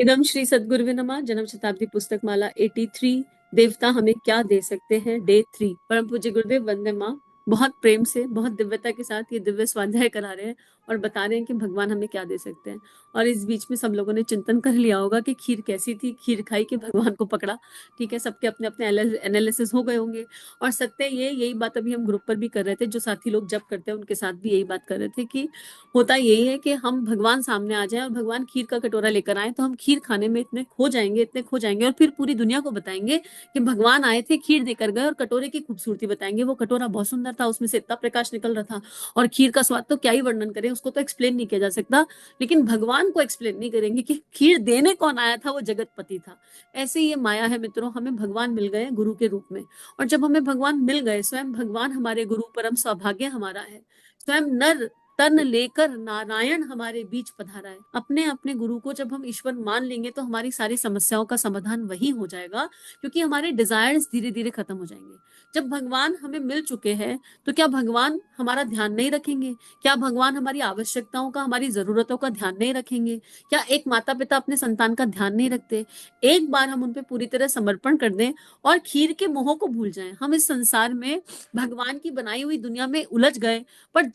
इदम श्री सद्गुरुवे नमः। जन्म शताब्दी पुस्तक माला 83। देवता हमें क्या दे सकते हैं, डे 3। परम पूज्य गुरुदेव वंदे माँ बहुत प्रेम से, बहुत दिव्यता के साथ ये दिव्य स्वाध्याय करा रहे हैं और बता रहे हैं कि भगवान हमें क्या दे सकते हैं। और इस बीच में सब लोगों ने चिंतन कर लिया होगा कि खीर कैसी थी, खीर खाई के भगवान को पकड़ा। ठीक है, सबके अपने अपने एनालिसिस हो गए होंगे। और सत्य ये यही बात अभी हम ग्रुप पर भी कर रहे थे, जो साथी लोग जब करते हैं उनके साथ भी यही बात कर रहे थे कि होता यही है कि हम भगवान सामने आ जाए और भगवान खीर का कटोरा लेकर आए तो हम खीर खाने में इतने खो जाएंगे, इतने खो जाएंगे, और फिर पूरी दुनिया को बताएंगे कि भगवान आए थे, खीर देकर गए, और कटोरे की खूबसूरती बताएंगे। वो कटोरा बहुत सुंदर था, उसमें से इतना प्रकाश निकल रहा था, और खीर का स्वाद तो क्या ही वर्णन करें, उसको तो एक्सप्लेन नहीं किया जा सकता। लेकिन भगवान को एक्सप्लेन नहीं करेंगे कि खीर देने कौन आया था, वो जगतपति था। ऐसे ही ये माया है मित्रों, हमें भगवान मिल गए गुरु के रूप में। और जब हमें भगवान मिल गए, स्वयं भगवान हमारे गुरु, परम सौभाग्य हमारा है। स्वयं नर तन लेकर नारायण हमारे बीच पधारा है। अपने अपने गुरु को जब हम ईश्वर मान लेंगे तो हमारी सारी समस्याओं का समाधान वही हो जाएगा, क्योंकि हमारे डिजायर्स धीरे धीरे खत्म हो जाएंगे। जब भगवान हमें मिल चुके हैं तो क्या भगवान हमारा ध्यान नहीं रखेंगे? क्या भगवान हमारी आवश्यकताओं का, हमारी जरूरतों का ध्यान नहीं रखेंगे? क्या एक माता पिता अपने संतान का ध्यान नहीं रखते? एक बार हम उन पे पूरी तरह समर्पण कर दें और खीर के मोह को भूल जाएं। हम इस संसार में भगवान की बनाई हुई दुनिया में उलझ गए, पर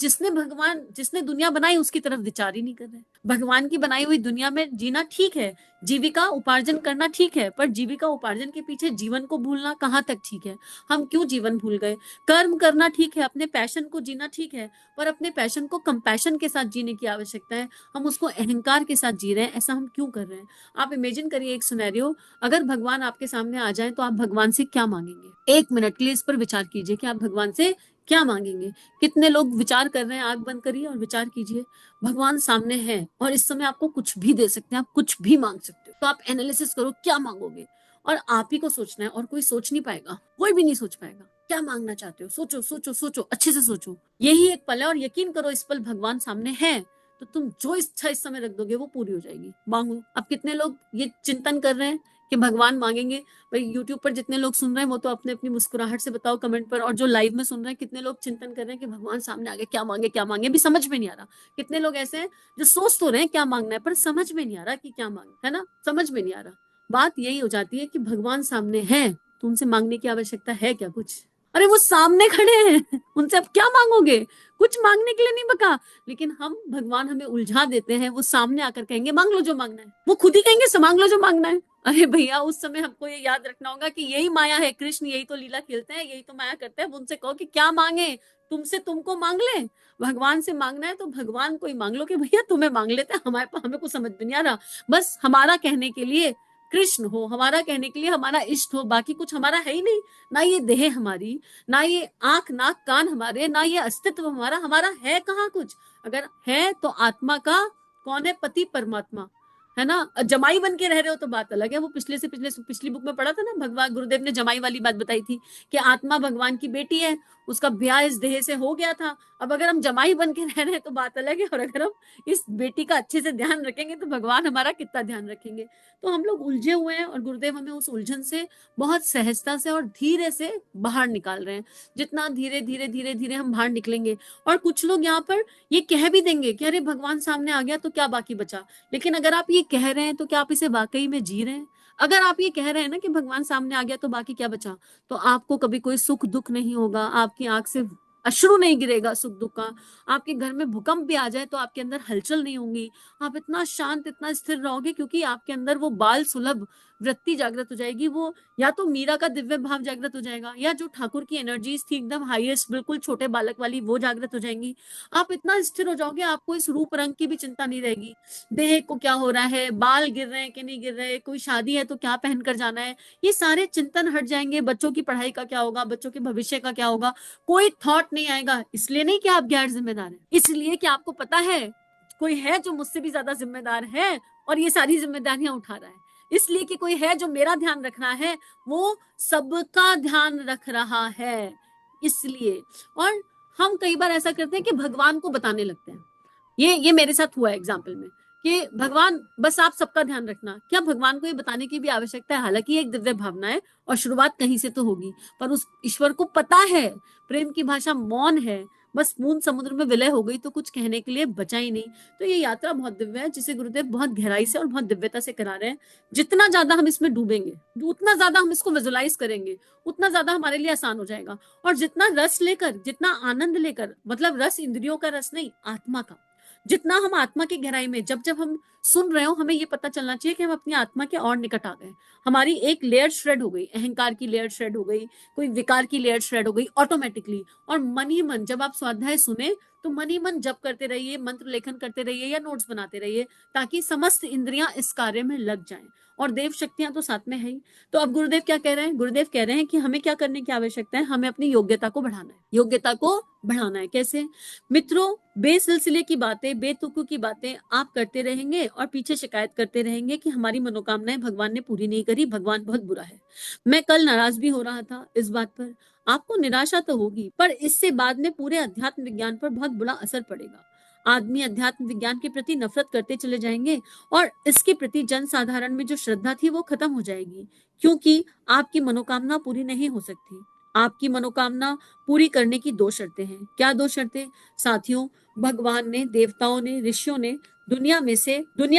जिसने दुनिया बनाई उसकी तरफ विचार ही नहीं कर रहे। भगवान की बनाई हुई दुनिया में जीना ठीक है, जीविका उपार्जन करना ठीक है, पर जीविका उपार्जन के पीछे जीवन को भूलना कहाँ तक ठीक है? हम क्यों जीवन भूल गए? कर्म करना ठीक है, अपने पैशन को जीना ठीक है, पर अपने पैशन को कंपैशन के साथ जीने की आवश्यकता है। हम उसको अहंकार के साथ जी रहे हैं। ऐसा हम क्यों कर रहे हैं? आप इमेजिन करिए एक सिनेरियो, अगर भगवान आपके सामने आ जाए तो आप भगवान से क्या मांगेंगे? एक मिनट के लिए इस पर विचार कीजिए कि आप भगवान से क्या मांगेंगे। कितने लोग विचार कर रहे हैं? आंख बंद करिए और विचार कीजिए। भगवान सामने है और इस समय आपको कुछ भी दे सकते हैं, आप कुछ भी मांग सकते हो। तो आप एनालिसिस करो क्या मांगोगे, और आप ही को सोचना है, और कोई सोच नहीं पाएगा, कोई भी नहीं सोच पाएगा। क्या मांगना चाहते हो? सोचो सोचो सोचो, अच्छे से सोचो। यही एक पल है, और यकीन करो इस पल भगवान सामने है तो तुम जो इच्छा इस समय रख दोगे वो पूरी हो जाएगी। मांगो। अब कितने लोग ये चिंतन कर रहे हैं कि भगवान मांगेंगे? भाई यूट्यूब पर जितने लोग सुन रहे हैं वो तो अपने अपनी मुस्कुराहट से बताओ कमेंट पर, और जो लाइव में सुन रहे हैं कितने लोग चिंतन कर रहे हैं कि भगवान सामने आगे क्या मांगे, क्या मांगे, अभी समझ में नहीं आ रहा। कितने लोग ऐसे हैं जो सोच तो रहे हैं क्या मांगना है, पर समझ में नहीं आ रहा कि क्या मांगे, है ना? समझ में नहीं आ रहा। बात यही हो जाती है कि भगवान सामने है तो उनसे मांगने की आवश्यकता है क्या कुछ? अरे वो सामने खड़े हैं, उनसे अब क्या मांगोगे? कुछ मांगने के लिए नहीं बका। लेकिन हम भगवान हमें उलझा देते हैं। वो सामने आकर कहेंगे मांग लो जो मांगना है, वो खुद ही कहेंगे मांग लो जो मांगना है। अरे भैया, उस समय हमको ये याद रखना होगा कि यही माया है, कृष्ण यही तो लीला खेलते हैं, यही तो माया करते हैं। उनसे कहो कि क्या मांगे, तुमसे तुमको मांग ले। भगवान से मांगना है तो भगवान को ही मांग लो कि भैया तुम्हें मांग लेते हैं, हमें कुछ समझ में नहीं आ रहा। बस हमारा कहने के लिए कृष्ण हो, हमारा कहने के लिए हमारा इष्ट हो, बाकी कुछ हमारा है ही नहीं। ना ये देह हमारी, ना ये आंख नाक कान हमारे, ना ये अस्तित्व हमारा। हमारा है कहाँ कुछ? अगर है तो आत्मा का कौन है? पति परमात्मा, है ना? जमाई बन के रह रहे हो तो बात अलग है। वो पिछली बुक में पढ़ा था ना, भगवान गुरुदेव ने जमाई वाली बात बताई थी कि आत्मा भगवान की बेटी है, उसका ब्याह इस देह से हो गया था। अब अगर हम जमाई बन के रह रहे हैं तो बात अलग है, और अगर हम इस बेटी का अच्छे से ध्यान रखेंगे तो भगवान हमारा कितना ध्यान रखेंगे। तो हम लोग उलझे हुए हैं, और गुरुदेव हमें उस उलझन से बहुत सहजता से और धीरे से बाहर निकाल रहे हैं। जितना धीरे धीरे धीरे धीरे हम बाहर निकलेंगे, और कुछ लोग यहाँ पर ये कह भी देंगे कि अरे भगवान सामने आ गया तो क्या बाकी बचा। लेकिन अगर आप ये कह रहे हैं तो क्या आप इसे वाकई में जी रहे हैं? अगर आप ये कह रहे हैं ना कि भगवान सामने आ गया तो बाकी क्या बचा, तो आपको कभी कोई सुख दुख नहीं होगा, आपकी आंख से अश्रु नहीं गिरेगा सुख दुख का। आपके घर में भूकंप भी आ जाए तो आपके अंदर हलचल नहीं होंगी। आप इतना शांत, इतना स्थिर रहोगे, क्योंकि आपके अंदर वो बाल सुलभ वृत्ति जागृत हो जाएगी। वो या तो मीरा का दिव्य भाव जागृत हो जाएगा, या जो ठाकुर की एनर्जीज थी एकदम हाईएस्ट, बिल्कुल छोटे बालक वाली, वो जागृत हो जाएंगी। आप इतना स्थिर हो जाओगे, आपको इस रूप रंग की भी चिंता नहीं रहेगी। देह को क्या हो रहा है, बाल गिर रहे हैं कि नहीं गिर रहे, कोई शादी है तो क्या पहन कर जाना है, ये सारे चिंतन हट जाएंगे। बच्चों की पढ़ाई का क्या होगा, बच्चों के भविष्य का क्या होगा, कोई थॉट नहीं आएगा। इसलिए नहीं कि आप गैर जिम्मेदार हैं, इसलिए कि आपको पता है कोई है जो मुझसे भी ज्यादा जिम्मेदार है और ये सारी जिम्मेदारियां उठा रहा है। इसलिए कि कोई है जो मेरा ध्यान रख रहा है, वो सबका ध्यान रख रहा है। इसलिए, और हम कई बार ऐसा करते हैं कि भगवान को बताने लगते हैं। ये मेरे साथ हुआ एग्जाम्पल में कि भगवान बस आप सबका ध्यान रखना। क्या भगवान को ये बताने की भी आवश्यकता है? हालांकि एक दिव्य भावना है और शुरुआत कहीं से तो होगी, पर उस ईश्वर को पता है प्रेम की भाषा मौन है। बस पूर्ण समुद्र में विलय हो गई तो कुछ कहने के लिए बचा ही नहीं। तो ये यात्रा बहुत दिव्य है, जिसे गुरुदेव बहुत गहराई से और बहुत दिव्यता से करा रहे हैं। जितना ज्यादा हम इसमें डूबेंगे, उतना ज्यादा हम इसको विजुलाइज करेंगे, उतना ज्यादा हमारे लिए आसान हो जाएगा। और जितना रस लेकर, जितना आनंद लेकर, मतलब रस इंद्रियों का रस नहीं, आत्मा का, जितना हम आत्मा की गहराई में जब जब हम सुन रहे हो, हमें ये पता चलना चाहिए कि हम अपनी आत्मा के और निकट आ गए। हमारी एक लेयर श्रेड हो गई, अहंकार की लेयर श्रेड हो गई, कोई विकार की लेयर श्रेड हो गई ऑटोमेटिकली। और मन ही मन, जब आप स्वाध्याय सुने तो मन ही मन जप करते रहिए, मंत्र लेखन करते रहिए या नोट्स बनाते रहिए, ताकि समस्त इंद्रियां इस कार्य में लग जाएं। और देव शक्तियां तो साथ में है ही। तो अब गुरुदेव क्या कह रहे हैं? गुरुदेव कह रहे हैं कि हमें क्या करने की आवश्यकता है? हमें अपनी योग्यता को बढ़ाना है। योग्यता को बढ़ाना है कैसे? मित्रों, बेसिलसिले की बातें, बेतुकी की बातें आप करते रहेंगे और पीछे शिकायत करते रहेंगे कि हमारी मनोकामनाएं भगवान ने पूरी नहीं करी, भगवान बहुत बुरा है। मैं कल नाराज भी हो रहा था इस बात पर। आपको निराशा तो होगी, पर इससे बाद में पूरे अध्यात्म विज्ञान पर बहुत बुरा असर पड़ेगा। आदमी अध्यात्म विज्ञान के प्रति नफरत करते चले जाएंगे और इसके प्रति जन साधारण में जो श्रद्धा थी वो खत्म हो जाएगी, क्योंकि आपकी मनोकामना पूरी नहीं हो सकती। आपकी मनोकामना पूरी करने की दो शर्तें हैं। क्या दो शर्तें? साथियों, भगवान ने, देवताओं ने, ऋषियों ने दुनिया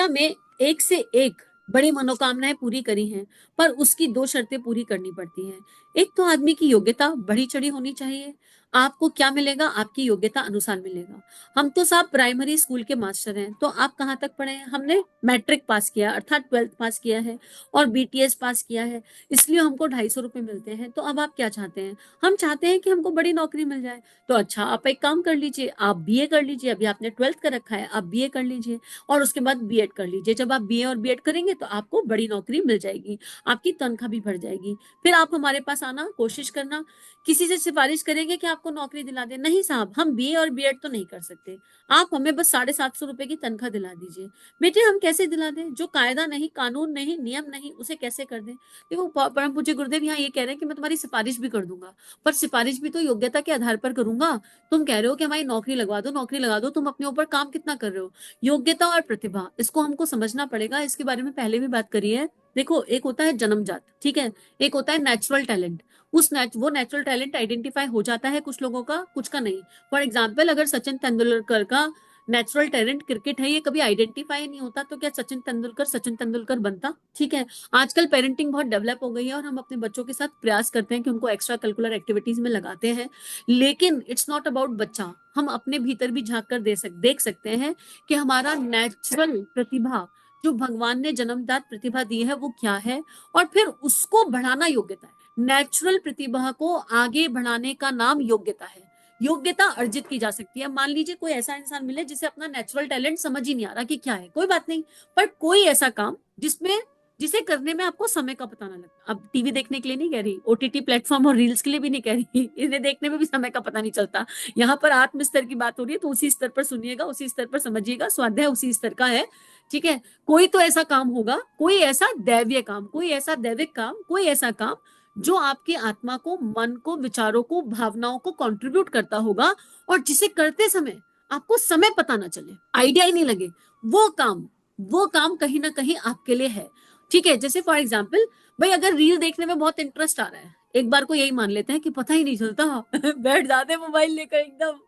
में एक से एक बड़ी मनोकामनाएं पूरी करी हैं, पर उसकी दो शर्तें पूरी करनी पड़ती हैं। एक तो आदमी की योग्यता बढ़ी चढ़ी होनी चाहिए। आपको क्या मिलेगा? आपकी योग्यता अनुसार मिलेगा। हम तो साहब प्राइमरी स्कूल के मास्टर हैं, तो आप कहाँ तक पढ़े हैं? हमने मैट्रिक पास किया, अर्थात 12th पास किया है और बीटीएस पास किया है, इसलिए हमको 250 रुपए मिलते हैं। तो अब आप क्या चाहते हैं? हम चाहते हैं कि हमको बड़ी नौकरी मिल जाए। तो अच्छा, आप एक काम कर लीजिए, आप बीए कर लीजिए। अभी आपने 12th कर रखा है, आप बीए कर लीजिए और उसके बाद बीएड कर लीजिए। जब आप बीए और बीएड करेंगे तो आपको बड़ी नौकरी मिल जाएगी, आपकी तनख्वाह भी बढ़ जाएगी। फिर आप हमारे पास आना, कोशिश करना, किसी से सिफारिश करेंगे कि आपको नौकरी दिला दे। नहीं साहब, हम बीए और बीएड तो नहीं कर सकते, आप हमें बस 750 रुपए की तनख्वाह दिला दीजिए। बेटे, हम कैसे दिला दें? जो कायदा नहीं, कानून नहीं, नियम नहीं, उसे कैसे कर दें? देखो, परम पूज्य गुरुदेव यहाँ ये कह रहे हैं कि मैं तुम्हारी सिफारिश भी कर दूंगा, पर सिफारिश भी तो योग्यता के आधार पर करूंगा। तुम कह रहे हो कि हमारी नौकरी लगवा दो, नौकरी लगा दो, तुम अपने ऊपर काम कितना कर रहे हो? योग्यता और प्रतिभा, इसको हमको समझना पड़ेगा। इसके बारे में पहले भी बात करी है। देखो, एक होता है जन्मजात, ठीक है, एक होता है नेचुरल टैलेंट। वो नेचुरल टैलेंट आइडेंटिफाई हो जाता है कुछ लोगों का, कुछ का नहीं। फॉर एग्जाम्पल, अगर सचिन तेंदुलकर का नेचुरल टैलेंट क्रिकेट है, ये कभी आइडेंटिफाई नहीं होता, तो क्या सचिन तेंदुलकर बनता? ठीक है। आजकल पेरेंटिंग बहुत डेवलप हो गई है और हम अपने बच्चों के साथ प्रयास करते हैं कि उनको एक्स्ट्रा करिकुलर एक्टिविटीज में लगाते हैं, लेकिन इट्स नॉट अबाउट बच्चा। हम अपने भीतर भी झांक कर देख सकते हैं कि हमारा नेचुरल प्रतिभा, जो भगवान ने जन्मजात प्रतिभा दी है, वो क्या है, और फिर उसको बढ़ाना योग्यता है। नेचुरल प्रतिभा को आगे बढ़ाने का नाम योग्यता है। योग्यता अर्जित की जा सकती है। मान लीजिए कोई ऐसा इंसान मिले जिसे अपना नेचुरल टैलेंट समझ ही नहीं आ रहा कि क्या है, कोई बात नहीं, पर कोई ऐसा काम जिसे करने में आपको समय का पता ना लगता। अब टीवी देखने के लिए नहीं कह रही, ओटीटी प्लेटफॉर्म और रील्स के लिए भी नहीं कह रही, इन्हें देखने में भी समय का पता नहीं चलता। यहाँ पर आत्म स्तर की बात हो रही है, तो उसी स्तर पर सुनिएगा, उसी स्तर पर समझिएगा, स्वाध्याय उसी स्तर का है, ठीक है। कोई तो ऐसा काम होगा, कोई ऐसा दैवीय काम, कोई ऐसा दैविक काम, कोई ऐसा काम जो आपकी आत्मा को, मन को, विचारों को, भावनाओं को कंट्रीब्यूट करता होगा, और जिसे करते समय आपको समय पता ना चले, आइडिया ही नहीं लगे। वो काम कहीं ना कहीं आपके लिए है, ठीक है। जैसे फॉर एग्जाम्पल, भाई अगर रील देखने में बहुत इंटरेस्ट आ रहा है, एक बार को यही मान लेते हैं कि पता ही नहीं चलता बैठ जाते हैं मोबाइल लेकर, एकदम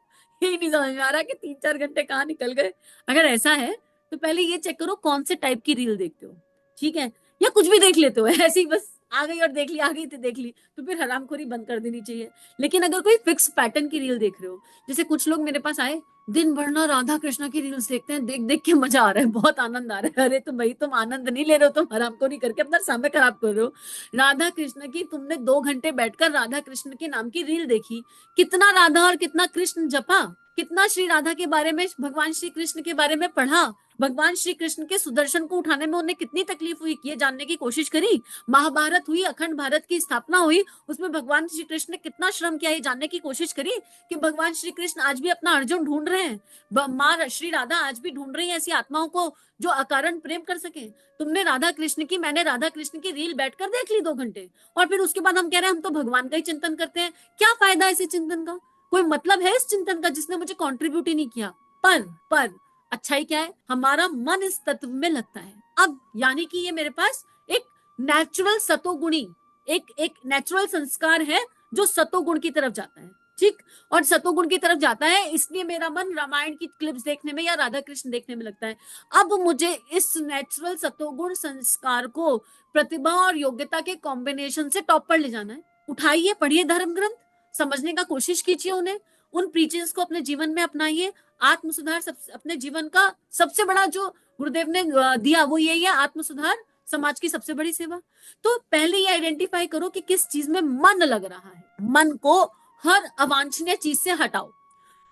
यही नहीं समझ में आ रहा कि 3-4 घंटे कहाँ निकल गए। अगर ऐसा है तो पहले ये चेक करो कौन से टाइप की रील देखते हो, ठीक है, या कुछ भी देख लेते हो ऐसे ही, बस आ गई और देख ली, आ गई तो देख ली, तो फिर हरामखोरी बंद कर देनी चाहिए। लेकिन अगर कोई फिक्स पैटर्न की रील देख रहे हो, जैसे कुछ लोग मेरे पास आए, दिन भर ना राधा कृष्णा की रील्स देखते हैं, देख देख के मजा आ रहा है, बहुत आनंद आ रहा है। अरे तो भाई, तुम आनंद नहीं ले रहे हो, तुम हरामखोरी करके अपना समय खराब कर रहे हो। राधा कृष्ण की तुमने 2 घंटे बैठकर राधा कृष्ण के नाम की रील देखी, कितना राधा और कितना कृष्ण जपा, कितना श्री राधा के बारे में, भगवान श्री कृष्ण के बारे में पढ़ा, भगवान श्री कृष्ण के सुदर्शन को उठाने में उन्हें कितनी तकलीफ हुई, ये जानने की कोशिश करी। महाभारत हुई, अखंड भारत की स्थापना हुई, उसमें भगवान श्री कृष्ण ने कितना श्रम किया, ये जानने की कोशिश करी कि भगवान श्री कृष्ण आज भी अपना अर्जुन ढूंढ रहे हैं, माँ श्री राधा आज भी ढूंढ रही है ऐसी आत्माओं को जो अकारण प्रेम कर सके। तुमने राधा कृष्ण की, मैंने राधा कृष्ण की रील बैठकर देख ली 2 घंटे, और फिर उसके बाद हम कह रहे हैं हम तो भगवान का ही चिंतन करते हैं। क्या फायदा इसी चिंतन का? कोई मतलब है इस चिंतन का जिसने मुझे कंट्रीब्यूट ही नहीं किया? पर अच्छाई क्या है, हमारा मन इस तत्व में लगता है। अब यानी कि ये मेरे पास एक नेचुरल सतोगुणी, एक नेचुरल संस्कार है जो सतोगुण की तरफ जाता है। ठीक। और सतोगुण की तरफ जाता है, इसलिए मेरा मन रामायण की क्लिप्स देखने में या राधा कृष्ण देखने में लगता है। अब मुझे इस नेचुरल सतोगुण संस्कार को प्रतिभा और योग्यता के कॉम्बिनेशन से टॉप पर ले जाना है। उठाइए, पढ़िए धर्म ग्रंथ, समझने का कोशिश कीजिए उन्हें, उन प्रीचेस को अपने जीवन में अपनाइए। आत्म सुधार अपने जीवन का सबसे बड़ा जो गुरुदेव ने दिया वो यही है, आत्म सुधार समाज की सबसे बड़ी सेवा। तो पहले ये आइडेंटिफाई करो कि किस चीज में मन लग रहा है। मन को हर अवांछनीय चीज से हटाओ।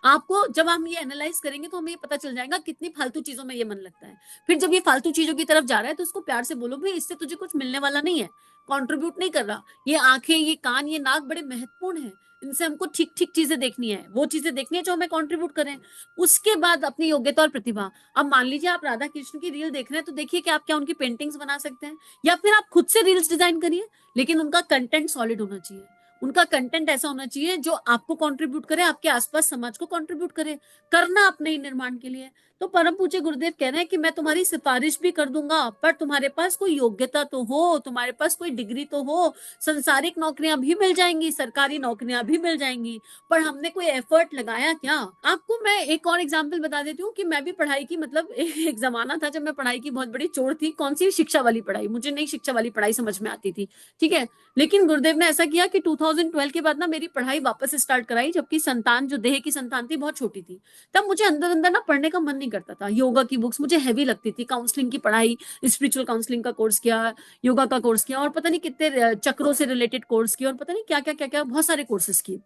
आपको जब हम ये एनालाइज करेंगे तो हमें ये पता चल जाएगा कितनी फालतू चीजों में ये मन लगता है। फिर जब ये फालतू चीजों की तरफ जा रहा है तो उसको प्यार से बोलो, भाई इससे तुझे कुछ मिलने वाला नहीं है, कंट्रीब्यूट नहीं कर रहा। ये आंखें, ये कान, ये नाक बड़े महत्वपूर्ण है, इनसे हमको ठीक ठीक चीजें देखनी है, वो चीजें देखनी है जो हमें कंट्रीब्यूट करें। उसके बाद अपनी योग्यता और प्रतिभा। अब मान लीजिए आप राधा कृष्ण की रील देख रहे हैं, तो देखिए कि आप क्या उनकी पेंटिंग्स बना सकते हैं, या फिर आप खुद से रील्स डिजाइन करिए, लेकिन उनका कंटेंट सॉलिड होना चाहिए। उनका कंटेंट ऐसा होना चाहिए जो आपको कंट्रीब्यूट करे, आपके आसपास समाज को कंट्रीब्यूट करे, करना अपने ही निर्माण के लिए। तो परम पूज्य गुरुदेव कह रहे हैं कि मैं तुम्हारी सिफारिश भी कर दूंगा, पर तुम्हारे पास कोई योग्यता तो हो, तुम्हारे पास कोई डिग्री तो हो। संसारिक नौकरियां भी मिल जाएंगी, सरकारी नौकरियां भी मिल जाएंगी, पर हमने कोई एफर्ट लगाया क्या? आपको मैं एक और एग्जाम्पल बता देती हूँ कि मैं भी पढ़ाई की, मतलब एक जमाना था जब मैं पढ़ाई की बहुत बड़ी चोर थी। कौन सी? शिक्षा वाली पढ़ाई। मुझे नहीं शिक्षा वाली पढ़ाई समझ में आती थी, ठीक है। लेकिन गुरुदेव ने ऐसा किया कि 2012 के बाद ना मेरी पढ़ाई वापस स्टार्ट कराई, जबकि संतान, जो देह की संतान थी, बहुत छोटी थी। तब मुझे अंदर अंदर ना पढ़ने का मन नहीं करता था। योगा की बुक्स मुझे हैवी लगती थी, काउंसलिंग की पढ़ाई, स्पिरिचुअल काउंसलिंग का कोर्स किया, योगा का कोर्स किया, और पता नहीं कितने चक्रों से रिलेटेड कोर्स किए, और पता नहीं क्या क्या क्या क्या बहुत सारे कोर्सेज किए।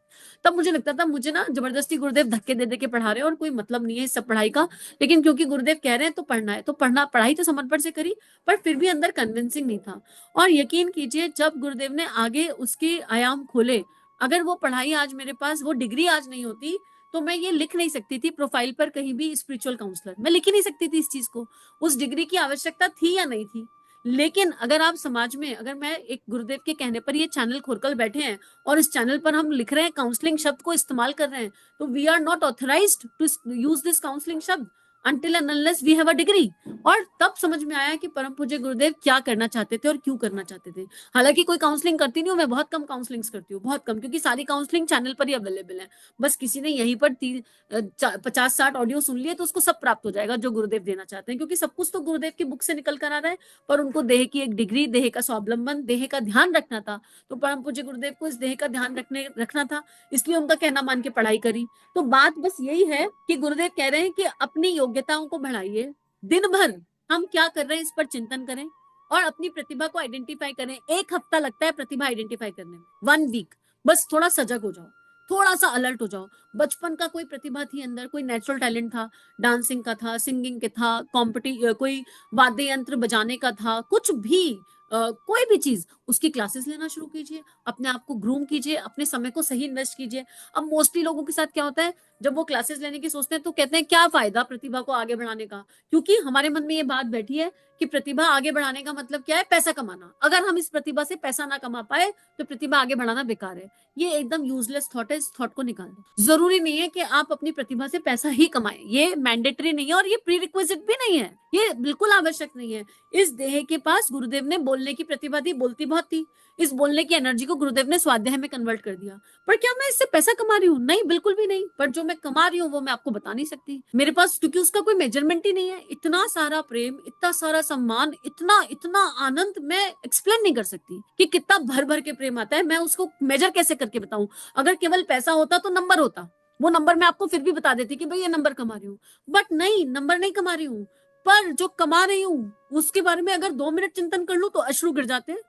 तब मुझे लगता था मुझे ना जबरदस्ती गुरुदेव धक्के दे दे के पढ़ा रहे हैं और कोई मतलब नहीं है इस सब पढ़ाई का। लेकिन क्योंकि गुरुदेव कह रहे हैं तो पढ़ना है, तो पढ़ना, पढ़ाई तो समर्पण से करी, पर फिर भी अंदर कन्विंसिंग नहीं था। और यकीन कीजिए, जब गुरुदेव ने आगे उसके आयाम खोले, अगर वो पढ़ाई आज मेरे पास, वो डिग्री आज नहीं होती, तो मैं ये लिख नहीं सकती थी प्रोफाइल पर कहीं भी स्पिरिचुअल काउंसलर, मैं लिख ही नहीं सकती थी इस चीज को। उस डिग्री की आवश्यकता थी या नहीं थी। लेकिन अगर आप समाज में, अगर मैं एक गुरुदेव के कहने पर ये चैनल खोलकर बैठे हैं और इस चैनल पर हम लिख रहे हैं, काउंसलिंग शब्द को इस्तेमाल कर रहे हैं, तो we are not authorised to use this counselling शब्द until and unless we have a degree। और तब समझ में आया कि परम पूज्य गुरुदेव क्या करना चाहते थे और क्यों करना चाहते थे। हालांकि कोई काउंसलिंग करती नहीं हूँ, मैं बहुत कम काउंसलिंग्स करती हूँ, बहुत कम, क्योंकि सारी काउंसलिंग चैनल पर ही अवेलेबल है। बस किसी ने यहीं पर 50-60 ऑडियो सुन लिए तो उसको सब प्राप्त हो जाएगा जो गुरुदेव देना चाहते हैं, क्योंकि सब कुछ तो गुरुदेव की बुक से निकल कर आ रहा है। पर उनको देह की एक डिग्री, देह का स्वावलंबन, देह का ध्यान रखना था, तो परम पूज्य गुरुदेव को इस देह का ध्यान रखना था, इसलिए उनका कहना मान के पढ़ाई करी। तो बात बस यही है कि गुरुदेव कह रहे हैं कि अपनी योग्यताओं को बढ़ाइए, दिन भर हम क्या कर रहे हैं इस पर चिंतन करें, और अपनी प्रतिभा को आइडेंटिफाई करें। 1 हफ्ता लगता है प्रतिभा आइडेंटिफाई करने में, 1 वीक। बस थोड़ा सजग हो जाओ, थोड़ा सा अलर्ट हो जाओ। बचपन का कोई प्रतिभा थी अंदर, कोई नेचुरल टैलेंट था, डांसिंग का था, सिंगिंग का था, कोई वाद्य यंत्र बजाने का था, कुछ भी, कोई भी चीज, उसकी क्लासेस लेना शुरू कीजिए, अपने आप को ग्रूम कीजिए, अपने समय को सही इन्वेस्ट कीजिए। अब मोस्टली लोगों के साथ क्या होता है, जब वो क्लासेस लेने की सोचते हैं तो कहते हैं क्या फायदा प्रतिभा को आगे बढ़ाने का, क्योंकि हमारे मन में ये बात बैठी है कि प्रतिभा आगे बढ़ाने का मतलब क्या है, पैसा कमाना। अगर हम इस प्रतिभा से पैसा ना कमा पाए तो प्रतिभा आगे बढ़ाना बेकार है। ये एकदम यूजलेस थॉट है, इस थॉट को निकाल दो। जरूरी नहीं है कि आप अपनी प्रतिभा से पैसा ही कमाएं, ये मैंडेटरी नहीं है, और ये प्री रिक्विजिट भी नहीं है, ये बिल्कुल आवश्यक नहीं है। इस देह के पास गुरुदेव ने बोलने की प्रतिभा दी, बोलती बहुत थी, इस बोलने की एनर्जी को गुरुदेव ने स्वाध्याय में कन्वर्ट कर दिया। पर क्या मैं इससे पैसा कमा रही हूँ? नहीं, बिल्कुल भी नहीं। पर जो मैं कमा रही हूँ वो मैं आपको बता नहीं सकती मेरे पास, क्योंकि उसका कोई मेजरमेंट ही नहीं है। इतना सारा प्रेम, इतना सारा सम्मान, इतना इतना आनंद, मैं एक्सप्लेन नहीं कर सकती कि कितना भर भर के प्रेम आता है। मैं उसको मेजर कैसे करके बताऊं? अगर केवल पैसा होता तो नंबर होता, वो नंबर मैं आपको फिर भी बता देती कि भाई ये नंबर कमा रही हूँ। बट नहीं, नंबर नहीं कमा रही हूँ, पर जो कमा रही हूँ उसके बारे में अगर 2 मिनट चिंतन कर लूं तो अश्रु गिर जाते हैं,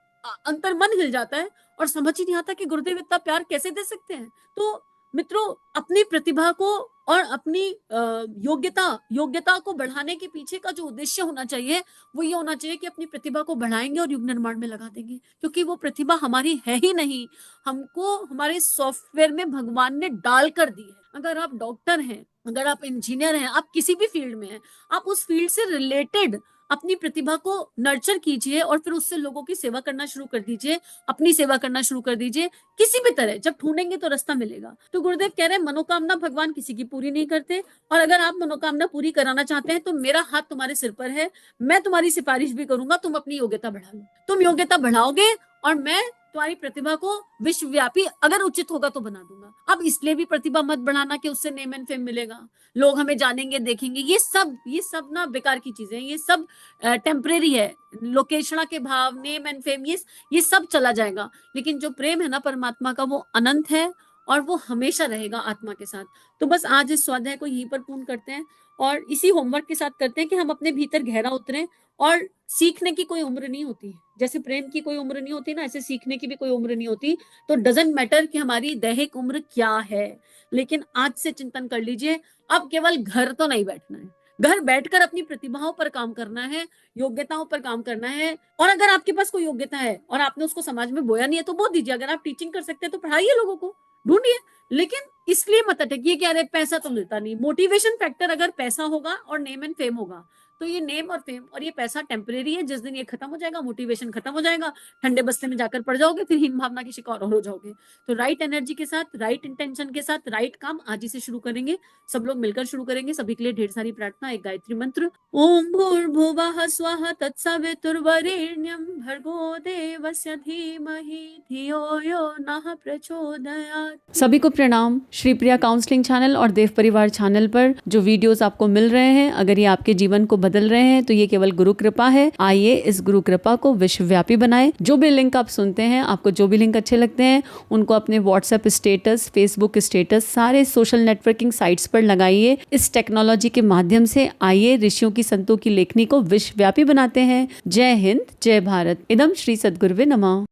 अंतर मन हिल जाता है, और समझ ही नहीं आता कि गुरुदेव इतना प्यार कैसे दे सकते हैं। तो मित्रों, अपनी प्रतिभा को और अपनी योग्यता को बढ़ाने के पीछे का जो उद्देश्य होना चाहिए वो ये होना चाहिए कि अपनी प्रतिभा को बढ़ाएंगे और युग निर्माण में लगा देंगे, क्योंकि वो प्रतिभा हमारी है ही नहीं, हमको हमारे सॉफ्टवेयर में भगवान ने डाल कर दी है। अगर आप डॉक्टर हैं, अगर आप इंजीनियर हैं, आप किसी भी फील्ड में हैं, आप उस फील्ड से रिलेटेड अपनी प्रतिभा को नर्चर कीजिए और फिर उससे लोगों की सेवा करना शुरू कर दीजिए, अपनी सेवा करना शुरू कर दीजिए। किसी भी तरह जब ढूंढेंगे तो रास्ता मिलेगा। तो गुरुदेव कह रहे हैं मनोकामना भगवान किसी की पूरी नहीं करते, और अगर आप मनोकामना पूरी कराना चाहते हैं तो मेरा हाथ तुम्हारे सिर पर है, मैं तुम्हारी सिफारिश भी करूंगा, तुम अपनी योग्यता बढ़ा लो। तुम योग्यता बढ़ाओगे और मैं तुम्हारी प्रतिभा को विश्वव्यापी अगर उचित होगा तो बना दूंगा। अब इसलिए भी प्रतिभा मत बढ़ाना कि उससे नेम एंड फेम मिलेगा, लोग हमें जानेंगे देखेंगे। ये सब ना बेकार की चीजें हैं, ये सब टेम्परेरी है। लोकेशना के भाव, नेम एंड फेम, ये सब चला जाएगा, लेकिन जो प्रेम है ना परमात्मा का, वो अनंत है और वो हमेशा रहेगा आत्मा के साथ। तो बस आज इस स्वाध्याय को यहीं पर पूर्ण करते हैं और इसी होमवर्क के साथ करते हैं कि हम अपने भीतर गहरा उतरें। और सीखने की कोई उम्र नहीं होती, जैसे प्रेम की कोई उम्र नहीं होती ना, ऐसे सीखने की भी कोई उम्र नहीं होती। तो डजंट मैटर कि हमारी दैहिक उम्र क्या है, लेकिन आज से चिंतन कर लीजिए, अब केवल घर तो नहीं बैठना है, घर बैठकर अपनी प्रतिभाओं पर काम करना है, योग्यताओं पर काम करना है। और अगर आपके पास कोई योग्यता है और आपने उसको समाज में बोया नहीं है तो बो दीजिए। अगर आप टीचिंग कर सकते हैं तो पढ़ाइए, लोगों को ढूंढिए, लेकिन इसलिए मत अटकिए कि अरे पैसा तो मिलता नहीं। मोटिवेशन फैक्टर अगर पैसा होगा और नेम एंड फेम होगा, तो ये नेम और फेम और ये पैसा टेम्परेरी है। जिस दिन ये खत्म हो जाएगा, मोटिवेशन खत्म हो जाएगा, ठंडे बस्ते में जाकर पड़ जाओगे, फिर हीन भावना की शिकार और हो जाओगे। तो राइट एनर्जी के साथ, राइट इंटेंशन के साथ, राइट काम आज ही से शुरू करेंगे। सब लोग मिलकर शुरू करेंगे। सभी के लिए ढेर सारी प्रार्थना। एक गायत्री मंत्र, ओम भूर्भुवः स्वः तत्सवितुर्वरेण्यं भर्गो देवस्य धीमहि धियो यो नः प्रचोदयात्। सभी को प्रणाम। श्री प्रिया काउंसलिंग चैनल और देव परिवार चैनल पर जो वीडियोस आपको मिल रहे हैं, अगर ये आपके जीवन को बदल रहे हैं तो ये केवल गुरु कृपा है। आइए इस गुरु कृपा को विश्वव्यापी बनाएं। जो भी लिंक आप सुनते हैं, आपको जो भी लिंक अच्छे लगते हैं, उनको अपने व्हाट्सएप स्टेटस, फेसबुक स्टेटस, सारे सोशल नेटवर्किंग साइट्स पर लगाइए। इस टेक्नोलॉजी के माध्यम से आइए ऋषियों की, संतों की लेखनी को विश्वव्यापी बनाते हैं। जय हिंद, जय भारत। इदम श्री सद्गुरुवे नमः।